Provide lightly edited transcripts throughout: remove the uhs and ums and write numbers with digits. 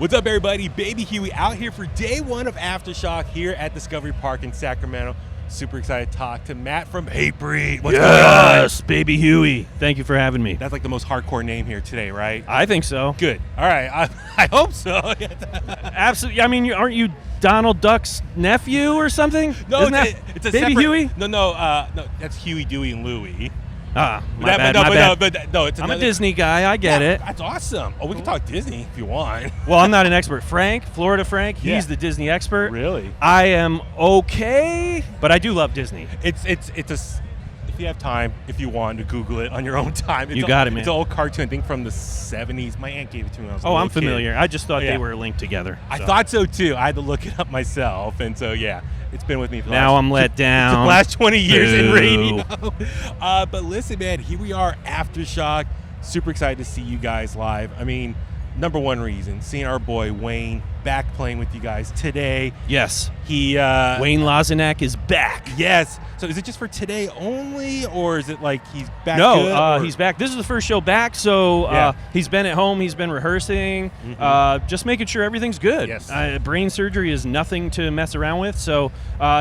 What's up, everybody? Baby Huey out here for day one of Aftershock here at Discovery Park in Sacramento. Super excited to talk to Matt from Hatebreed. What's going on? Yes, Baby Huey. Thank you for having me. That's like the most hardcore name here today, right? I think so. Good. All right. I hope so. Absolutely. I mean, aren't you Donald Duck's nephew or something? No, it's a Baby separate, Huey? No, that's Huey, Dewey, and Louie. My bad. No, it's I'm a Disney guy. I get it. That's awesome. Oh, we can talk Disney if you want. Well, I'm not an expert. Florida Frank, he's the Disney expert. Really? I am okay, but I do love Disney. It's if you have time, if you want to Google it on your own time. You got it, man. It's an old cartoon, I think from the 70s. My aunt gave it to me when I was a I'm little familiar. kid. I just thought they were linked together. I thought so too. I had to look it up myself, and so it's been with me for now I'm let down. The last 20 years in Boo. radio. But listen, man, here we are, Aftershock. Super excited to see you guys live. I mean, number one reason, seeing our boy Wayne back playing with you guys today. Yes. Wayne Lozinak is back. Yes. So is it just for today only, or is it like he's back? No, he's back. This is the first show back, so he's been at home. He's been rehearsing, just making sure everything's good. Yes. Brain surgery is nothing to mess around with, so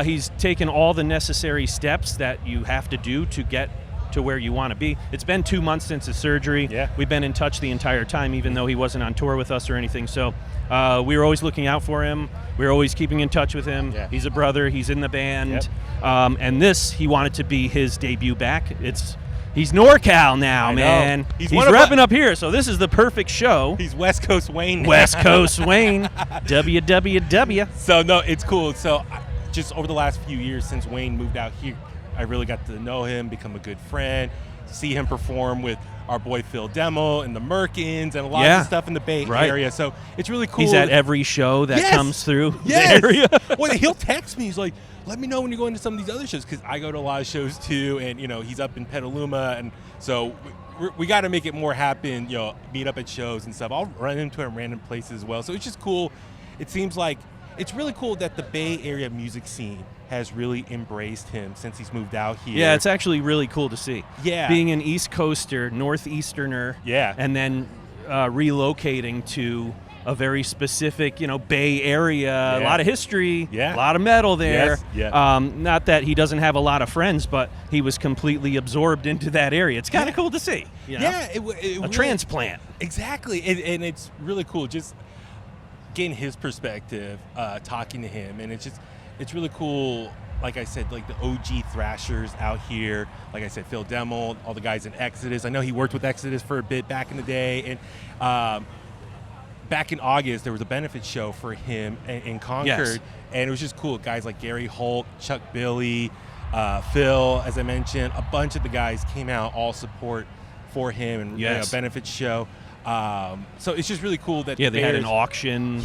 he's taken all the necessary steps that you have to do to get to where you want to be. It's been 2 months since his surgery. Yeah. We've been in touch the entire time, even though he wasn't on tour with us or anything. So we were always looking out for him. We were always keeping in touch with him. Yeah. He's a brother. He's in the band. Yep. And he wanted to be his debut back. He's NorCal now, man. He's repping up here, so this is the perfect show. He's West Coast Wayne. West Coast Wayne. WWW. So, no, it's cool. So, just over the last few years since Wayne moved out here, I really got to know him, become a good friend, see him perform with our boy Phil Demmel and the Merkins and a lot of stuff in the Bay Area. So, it's really cool. He's at every show that comes through the area. Well, he'll text me. He's like, let me know when you're going to some of these other shows, because I go to a lot of shows too, and he's up in Petaluma, and so we got to make it more happen. Meet up at shows and stuff. I'll run into him random places as well. So it's just cool. It seems like it's really cool that the Bay Area music scene has really embraced him since he's moved out here. Yeah, it's actually really cool to see. Yeah, being an East Coaster, Northeasterner. Yeah, and then relocating to a very specific, Bay Area, a lot of history, a lot of metal there. Yes. Yeah. Not that he doesn't have a lot of friends, but he was completely absorbed into that area. It's kind of cool to see. Yeah, it a transplant. Exactly, and it's really cool just getting his perspective, talking to him, and it's really cool. Like I said, like the OG thrashers out here. Like I said, Phil Demmel, all the guys in Exodus. I know he worked with Exodus for a bit back in the day, and back in August, there was a benefit show for him in Concord, and it was just cool. Guys like Gary Holt, Chuck Billy, Phil, as I mentioned, a bunch of the guys came out, all support for him, and benefit show. So it's just really cool that they had an auction,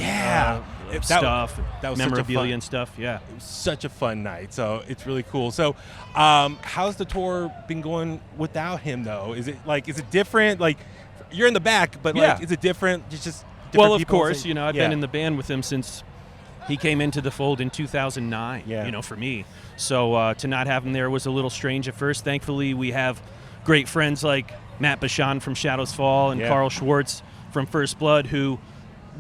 stuff, that was memorabilia and stuff. Yeah, it was such a fun night. So it's really cool. So, how's the tour been going without him though? Is it different? Like, you're in the back, but is it different? It's just well, of course, I've been in the band with him since he came into the fold in 2009. Yeah. For me, so to not have him there was a little strange at first. Thankfully, we have great friends like Matt Byrne from Shadows Fall and Carl Schwartz from First Blood, who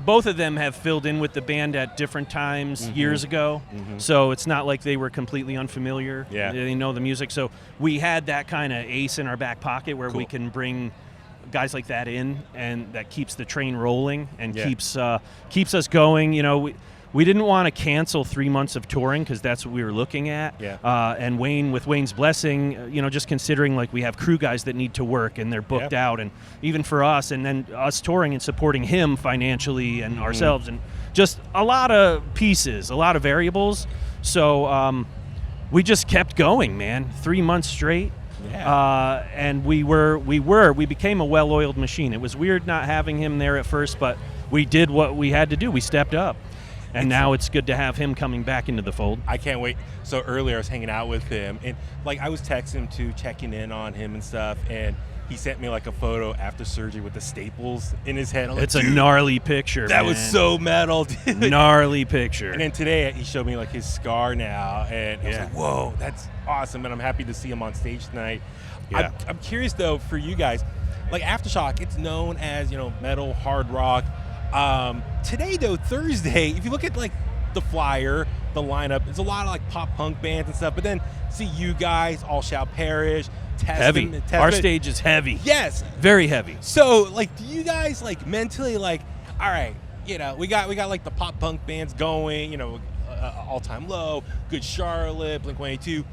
both of them have filled in with the band at different times years ago. So it's not like they were completely unfamiliar. Yeah. They know the music. So we had that kind of ace in our back pocket where we can bring guys like that in, and that keeps the train rolling and keeps us going. We didn't want to cancel 3 months of touring because that's what we were looking at. Yeah. And with Wayne's blessing, just considering like we have crew guys that need to work and they're booked out, and even for us, and then us touring and supporting him financially and ourselves, and just a lot of pieces, a lot of variables. So we just kept going, man. 3 months straight. Yeah. And we became a well-oiled machine. It was weird not having him there at first, but we did what we had to do. We stepped up. And now it's good to have him coming back into the fold. I can't wait. So earlier I was hanging out with him, and I was texting him too, checking in on him and stuff, and he sent me a photo after surgery with the staples in his head. It's a gnarly picture, That man. was so metal, dude. Gnarly picture. And then today he showed me his scar now, and I was like, whoa, that's awesome, and I'm happy to see him on stage tonight. Yeah. I'm curious though, for you guys, Aftershock, it's known as metal, hard rock. Today, though, Thursday, if you look at like the flyer, the lineup, it's a lot of like pop punk bands and stuff. But then see you guys, All Shall Perish, Heavy. Our stage is heavy. Yes, very heavy. So like, do you guys like mentally like, all right, you know, we got like the pop punk bands going, you know, All Time Low, Good Charlotte, Blink-182.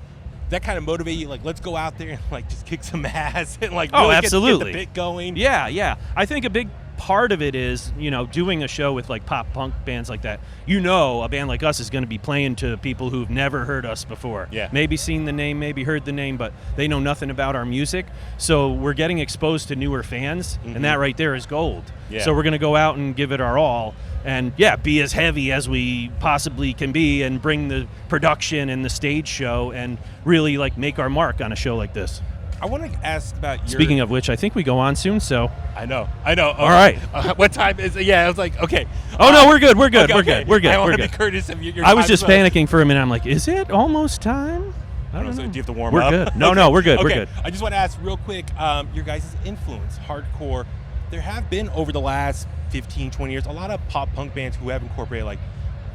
That kind of motivate you, like, let's go out there and like just kick some ass and like really absolutely. get the bit going. Yeah. I think a big part of it is, you know, doing a show with like pop punk bands like that. You know, a band like us is going to be playing to people who've never heard us before. Yeah. Maybe seen the name, maybe heard the name, but they know nothing about our music. So we're getting exposed to newer fans, and that right there is gold. Yeah. So we're going to go out and give it our all, and be as heavy as we possibly can be, and bring the production and the stage show, and really like make our mark on a show like this. I want to ask about your... Speaking of which, I think we go on soon, so... I know. All right. What time is it? Yeah, I was like, okay. Oh, no, we're good. Okay. We're good. I want to be courteous of your I was just panicking for a minute. I'm like, is it almost time? I don't know. Do you have to warm up? We're good. No, we're good. Okay. We're good. I just want to ask real quick, your guys' influence, hardcore. There have been, over the last 15, 20 years, a lot of pop punk bands who have incorporated like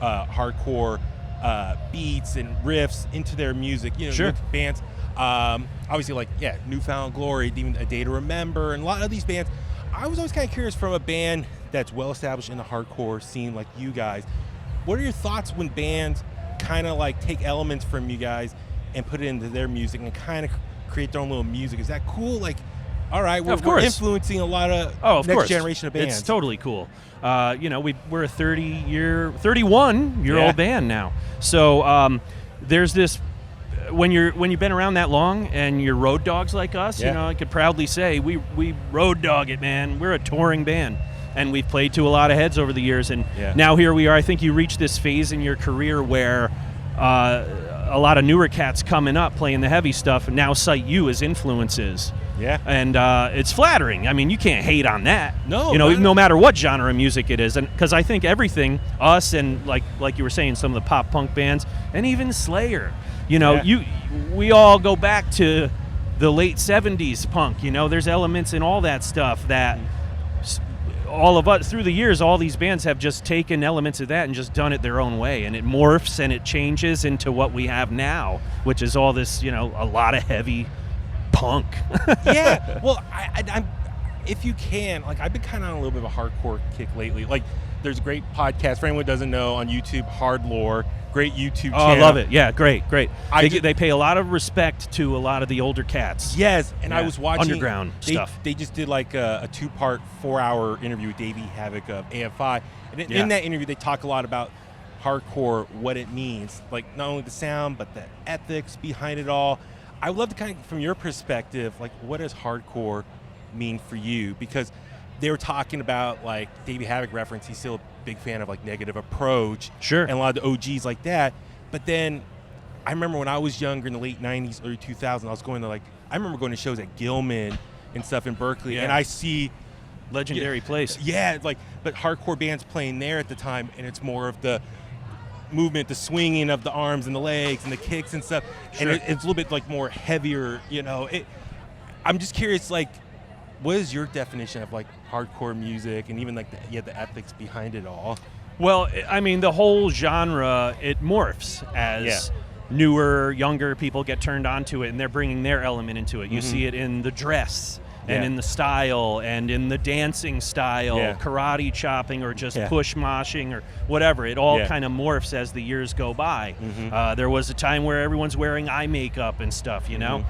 hardcore beats and riffs into their music. You know, sure. Bands... obviously, like, Newfound Glory, even A Day to Remember, and a lot of these bands. I was always kind of curious, from a band that's well established in the hardcore scene like you guys, what are your thoughts when bands kind of like take elements from you guys and put it into their music and kind of create their own little music? Is that cool? Like, all right, we're influencing a lot of next generation of bands. It's totally cool. You know, we're a 31-year-old band now. So there's this. When you've been around that long and you're road dogs like us, you know, I could proudly say we road dog it, man. We're a touring band, and we've played to a lot of heads over the years, and now here we are. I think you reach this phase in your career where a lot of newer cats coming up playing the heavy stuff now cite you as influences. Yeah. And it's flattering. I mean, you can't hate on that. No. You know, no matter what genre of music it is. And because I think everything, us and like you were saying, some of the pop punk bands, and even Slayer, you know, we all go back to the late 70s punk. You know, there's elements in all that stuff that all of us, through the years, all these bands have just taken elements of that and just done it their own way. And it morphs and it changes into what we have now, which is all this, you know, a lot of heavy punk. Yeah. Well, I'm, if you can, like, I've been kind of on a little bit of a hardcore kick lately. Like, there's a great podcast, for anyone who doesn't know, on YouTube, Hard Lore. Great YouTube channel. Oh, I love it. Yeah, great. They pay a lot of respect to a lot of the older cats. Yes, and I was watching underground stuff. They just did like a 2-part, 4-hour interview with Davey Havoc of AFI. And in that interview, they talk a lot about hardcore, what it means. Like, not only the sound, but the ethics behind it all. I would love to kind of, from your perspective, like, what does hardcore mean for you? Because they were talking about, like, Davey Havoc reference, he's still a big fan of, like, Negative Approach. Sure. And a lot of the OGs like that. But then I remember when I was younger in the late 90s, early 2000s, I was going to, like, I remember going to shows at Gilman and stuff in Berkeley. And I see... Legendary place. Yeah, like, but hardcore bands playing there at the time, and it's more of the movement, the swinging of the arms and the legs and the kicks and stuff. Sure. And it's a little bit, like, more heavier, you know. I'm just curious, like, what is your definition of, like, hardcore music and even, like, the ethics behind it all? Well, I mean, the whole genre, it morphs as newer, younger people get turned on to it, and they're bringing their element into it. You see it in the dress and in the style and in the dancing style, karate chopping or just push moshing or whatever. It all kind of morphs as the years go by. There was a time where everyone's wearing eye makeup and stuff, you know?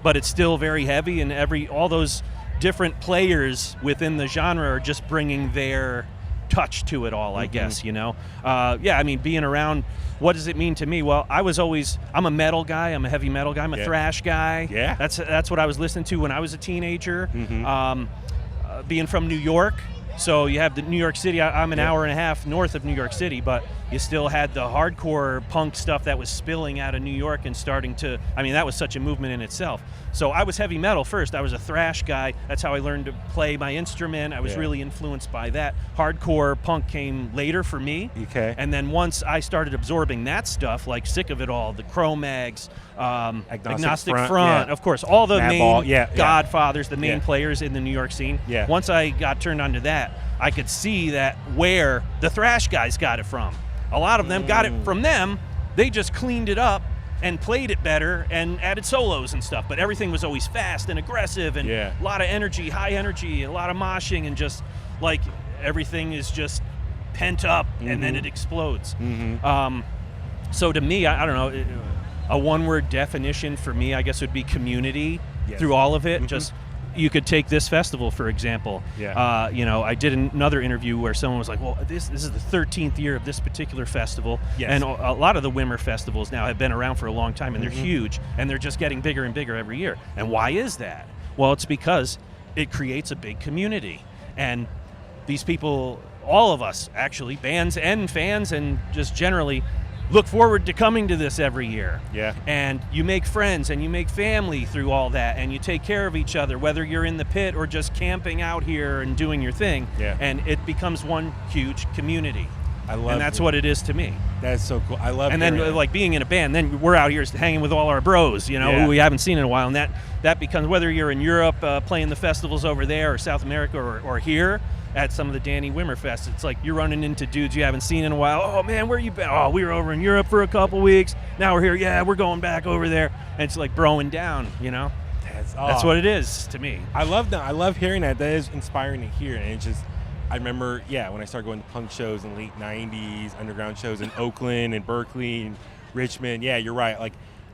But it's still very heavy, and all those different players within the genre are just bringing their touch to it all, I guess, you know? I mean, being around, what does it mean to me? Well, I'm a metal guy, I'm a heavy metal guy, I'm a thrash guy. Yeah. That's what I was listening to when I was a teenager. Being from New York, so you have the New York City, I'm an hour and a half north of New York City, but you still had the hardcore punk stuff that was spilling out of New York and starting to, I mean, that was such a movement in itself. So I was heavy metal first. I was a thrash guy. That's how I learned to play my instrument. I was really influenced by that. Hardcore punk came later for me. Okay. And then once I started absorbing that stuff, like Sick of It All, the Cro-Mags, Agnostic Front, of course, all the main godfathers, the main players in the New York scene. Yeah. Once I got turned on to that, that I could see that where the thrash guys got it from. A lot of them got it from them. They just cleaned it up and played it better and added solos and stuff. But everything was always fast and aggressive and a lot of energy, high energy, a lot of moshing, and just like everything is just pent up and then it explodes. So to me, I don't know, a one-word definition for me, I guess, would be community through all of it. Just you could take this festival, for example. You know, I did another interview where someone was like, well, this is the 13th year of this particular festival. And a lot of the Wimmer festivals now have been around for a long time, and they're huge, and they're just getting bigger and bigger every year. And why is that? Well, it's because it creates a big community. And these people, all of us, actually, bands and fans and just generally, look forward to coming to this every year. And you make friends and you make family through all that, and you take care of each other, whether you're in the pit or just camping out here and doing your thing. And it becomes one huge community. I love and that's what it is to me. That's so cool. I love it. And then like being in a band, then we're out here hanging with all our bros, you know, who we haven't seen in a while. And that becomes, whether you're in Europe playing the festivals over there, or South America, or here at some of the Danny Wimmer Fests, it's like you're running into dudes you haven't seen in a while. Oh man, where you been? Oh, we were over in Europe for a couple weeks. Now we're here. Yeah, we're going back over there. And it's like broing down, you know. That's what it is to me. I love that. I love hearing that. That is inspiring to hear. And it's just, I remember, when I started going to punk shows in the late 90s, underground shows in Oakland and Berkeley and Richmond. Yeah, you're right. Like,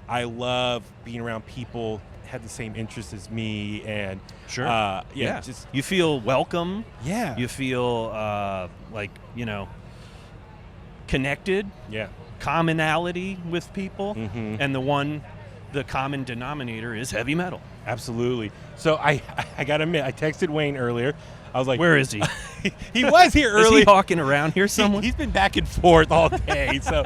I love being around people had the same interests as me, and just you feel welcome. You feel like, you know, connected. Commonality with people, and the common denominator is heavy metal. Absolutely. So I gotta admit, I texted Wayne earlier. I was like, where is he? He was here earlier. Is he hawking around here somewhere? He's been back and forth all day. So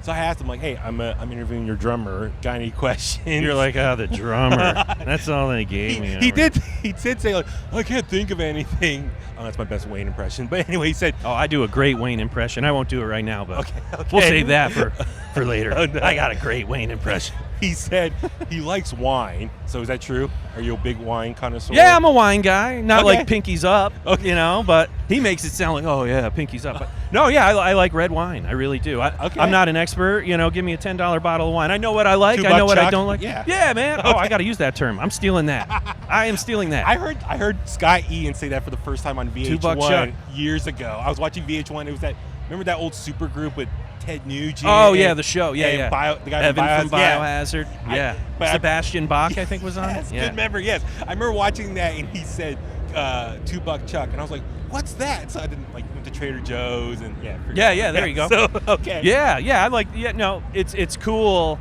so I asked him, like, hey, I'm interviewing your drummer. Got any questions? You're like, the drummer. That's all they gave me. He did say, like, I can't think of anything. Oh, that's my best Wayne impression. But anyway, he said, I do a great Wayne impression. I won't do it right now, but okay. We'll save that for later. No. I got a great Wayne impression. He said he likes wine. So is that true? Are you a big wine connoisseur? Yeah, I'm a wine guy. Not like Pinky's Up, you know, but he makes it sound like, oh, yeah, Pinky's Up. But no, I like red wine. I really do. I'm not an expert. You know, give me a $10 bottle of wine. I know what I like. I know what I don't like. Yeah, man. Oh, I got to use that term. I'm stealing that. I am stealing that. I heard Sky Ian say that for the first time on VH1 years ago. I was watching VH1. It was remember that old super group with Ted Nugent? Oh, yeah, the show. Yeah. The guy Evan from Biohazard. Yeah. Sebastian Bach, I think, was on it. Good memory, yes. I remember watching that, and he said $2 Chuck, and I was like, what's that? So I didn't, went to Trader Joe's, and there you go. So, okay. Yeah, I like, it's cool.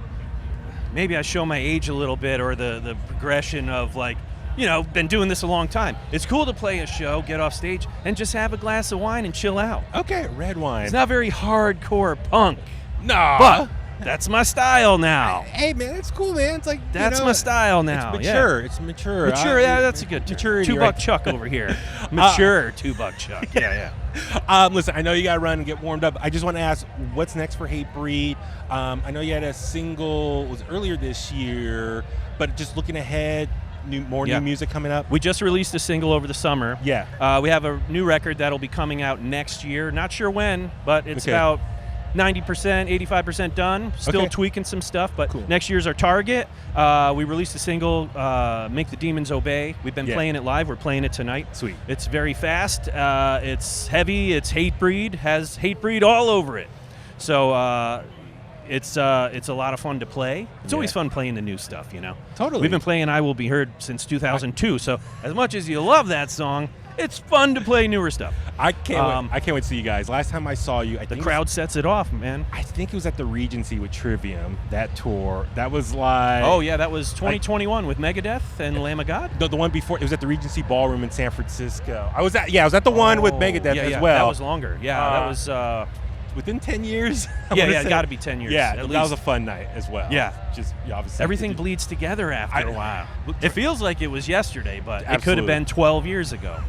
Maybe I show my age a little bit, or the progression of, like, you know, been doing this a long time. It's cool to play a show, get off stage, and just have a glass of wine and chill out. Okay, red wine. It's not very hardcore punk. No. But that's my style now. Hey, man, it's cool, man. It's like, that's my style now. It's mature. It's mature. Mature, that's a good term. Maturity. $2 Chuck over here. Mature $2 Chuck. Yeah. Listen, I know you got to run and get warmed up. I just want to ask, what's next for Hatebreed? I know you had a single, it was earlier this year, but just looking ahead, new music coming up? We just released a single over the summer. Yeah. We have a new record that'll be coming out next year. Not sure when, but it's about 90%, 85% done. Still tweaking some stuff, but next year's our target. We released a single, Make the Demons Obey. We've been playing it live. We're playing it tonight. Sweet. It's very fast. It's heavy. It's Hatebreed. Has Hatebreed all over it. So it's a lot of fun to play. It's always fun playing the new stuff, you know. Totally. We've been playing I Will Be Heard since 2002. So as much as you love that song, it's fun to play newer stuff. I can't wait to see you guys. Last time I saw you, the crowd sets it off, man. I think it was at the Regency with Trivium, that tour. That was like... Oh, yeah, that was 2021 with Megadeth and Lamb of God? The one before, it was at the Regency Ballroom in San Francisco. I was at the one with Megadeth as well. That was longer. Yeah, that was... within 10 years? It's got to be 10 years. Yeah, that was a fun night as well. Yeah. Just obviously. Everything bleeds together after a while. It feels like it was yesterday, but Absolutely. It could have been 12 years ago.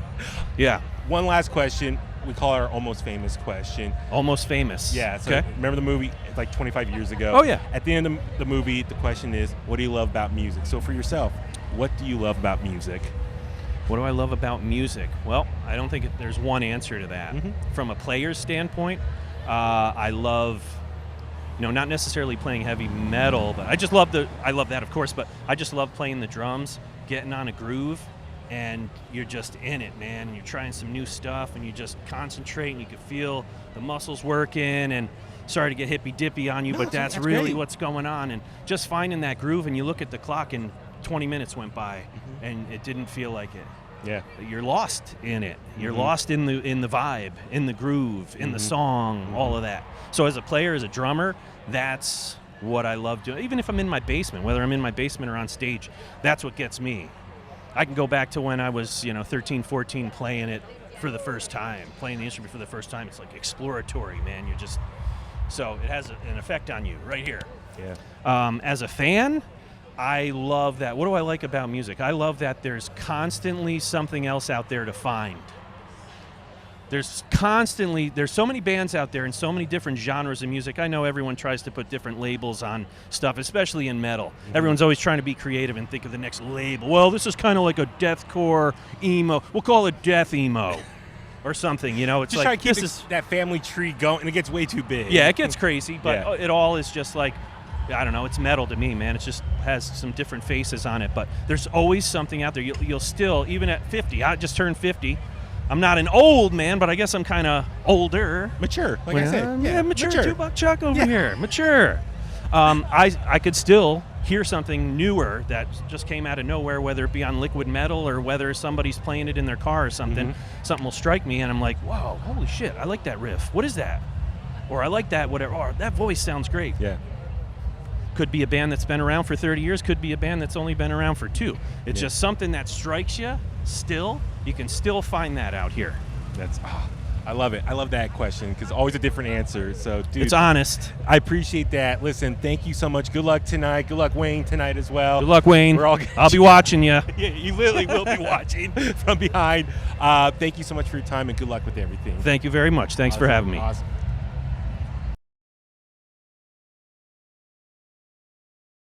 Yeah. One last question. We call it our Almost Famous question. Almost Famous. Yeah. So remember the movie like 25 years ago? Oh, yeah. At the end of the movie, the question is, what do you love about music? So for yourself, what do you love about music? What do I love about music? Well, I don't think there's one answer to that. From a player's standpoint, I love, not necessarily playing heavy metal, but I love that, of course, but I just love playing the drums, getting on a groove, and you're just in it, man. And you're trying some new stuff, and you just concentrate, and you can feel the muscles working. And sorry to get hippy-dippy on you, but that's really great. what's going on. And just finding that groove, and you look at the clock, and 20 minutes went by, and it didn't feel like it. Yeah. You're lost in it. You're lost in the vibe, in the groove, in the song, all of that. So as a player, as a drummer, that's what I love doing. Even if I'm in my basement, whether I'm in my basement or on stage, that's what gets me. I can go back to when I was, 13, 14, playing it for the first time, playing the instrument for the first time. It's like exploratory, man. So it has an effect on you right here. Yeah. As a fan, I love that. What do I like about music? I love that there's constantly something else out there to find. There's so many bands out there and so many different genres of music. I know everyone tries to put different labels on stuff, especially in metal. Everyone's always trying to be creative and think of the next label. Well, this is kind of like a deathcore emo. We'll call it death emo or something, It's Just like, try to keep that family tree going, and it gets way too big. Yeah, it gets crazy, but it all is just like, I don't know, it's metal to me, man. It just has some different faces on it, but there's always something out there. You'll still, even at 50, I just turned 50. I'm not an old man, but I guess I'm kind of older. Mature, I said. Yeah, mature. Two-buck Chuck over here. Mature. I could still hear something newer that just came out of nowhere, whether it be on liquid metal or whether somebody's playing it in their car or something. Something will strike me, and I'm like, wow, holy shit, I like that riff. What is that? Or I like that, whatever. Or that voice sounds great. Yeah. Could be a band that's been around for 30 years, could be a band that's only been around for 2. It's just something that strikes you still. You can still find that out here. I love it. I love that question because always a different answer. So, dude, it's honest. I appreciate that. Listen, thank you so much. Good luck tonight. Good luck, Wayne, tonight as well. Good luck, Wayne. I'll be watching you. Yeah, you literally will be watching from behind. Thank you so much for your time and good luck with everything. Thank you very much. Thanks for having me. Awesome.